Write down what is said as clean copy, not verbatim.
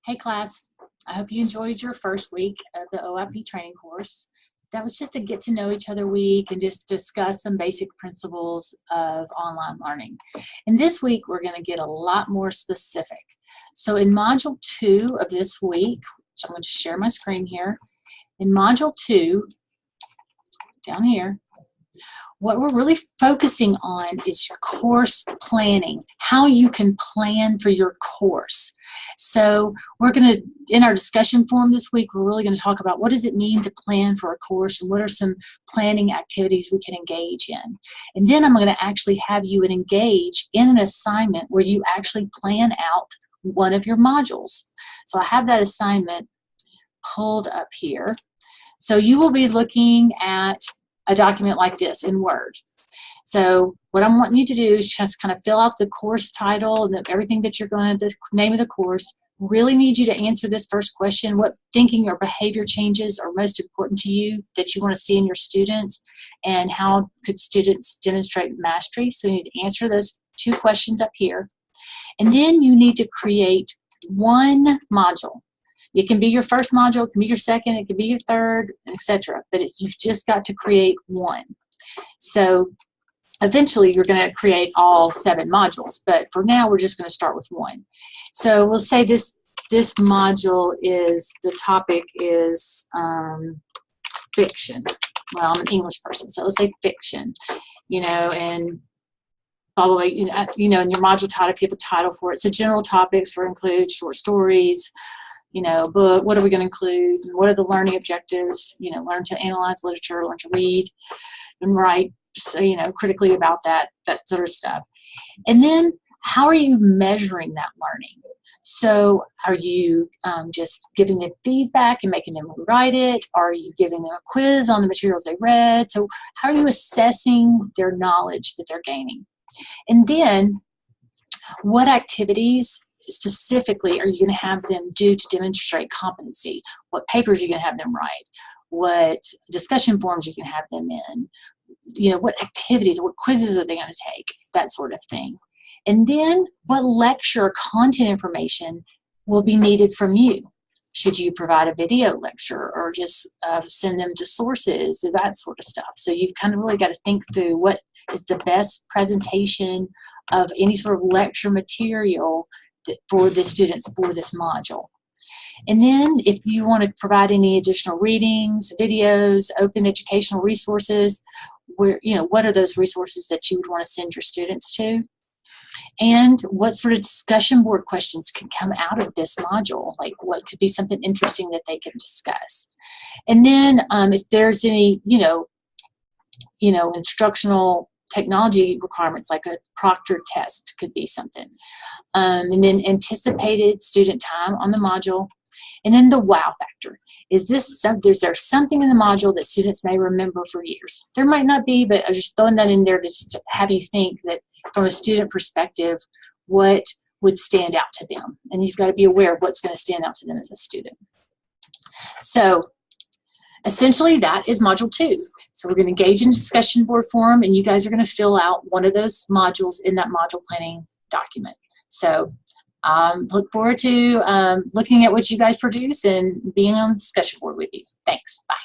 Hey class, I hope you enjoyed your first week of the OIP training course. That was just a get to know each other week and just discuss some basic principles of online learning. And this week we're going to get a lot more specific. So in module 2 of this week, which I'm going to share my screen here, in module 2, down here, what we're really focusing on is your course planning, how you can plan for your course. So we're going to, in our discussion forum this week, we're really going to talk about what does it mean to plan for a course and what are some planning activities we can engage in. And then I'm going to actually have you engage in an assignment where you actually plan out one of your modules. So I have that assignment pulled up here. So you will be looking at a document like this in Word. So what I'm wanting you to do is just kind of fill out the course title and everything that you're going to, the name of the course. Really need you to answer this first question. What thinking or behavior changes are most important to you that you want to see in your students, and how could students demonstrate mastery? So you need to answer those 2 questions up here. And then you need to create one module. It can be your first module, it can be your second, it can be your third, etc. But you've just got to create one. So eventually you're going to create all 7 modules, but for now we're just going to start with one. So we'll say this module is, the topic is fiction. Well, I'm an English person, so let's say fiction, and probably, in your module title, if you have a title for it. So general topics include short stories, book, what are we going to include, and what are the learning objectives, learn to analyze literature, learn to read and write, so, critically about that sort of stuff. And then how are you measuring that learning? So are you just giving them feedback and making them rewrite it? Are you giving them a quiz on the materials they read? So how are you assessing their knowledge that they're gaining? And then what activities specifically are you going to have them do to demonstrate competency? What papers are you going to have them write? What discussion forums you can have them in? What activities, what quizzes are they going to take? That sort of thing. And then what lecture or content information will be needed from you? Should you provide a video lecture or just send them to sources, that sort of stuff? So you've kind of really got to think through what is the best presentation of any sort of lecture material for the students for this module. And then if you want to provide any additional readings, videos, open educational resources, what are those resources that you would want to send your students to? And what sort of discussion board questions can come out of this module? Like what could be something interesting that they can discuss? And then if there's any, instructional technology requirements, like a proctored test could be something. And then anticipated student time on the module. And then the wow factor. Is there something in the module that students may remember for years? There might not be, but I'm just throwing that in there to just have you think that from a student perspective, what would stand out to them? And you've got to be aware of what's going to stand out to them as a student. So essentially that is module 2. So we're going to engage in discussion board forum, and you guys are going to fill out one of those modules in that module planning document. So look forward to looking at what you guys produce and being on the discussion board with you. Thanks. Bye.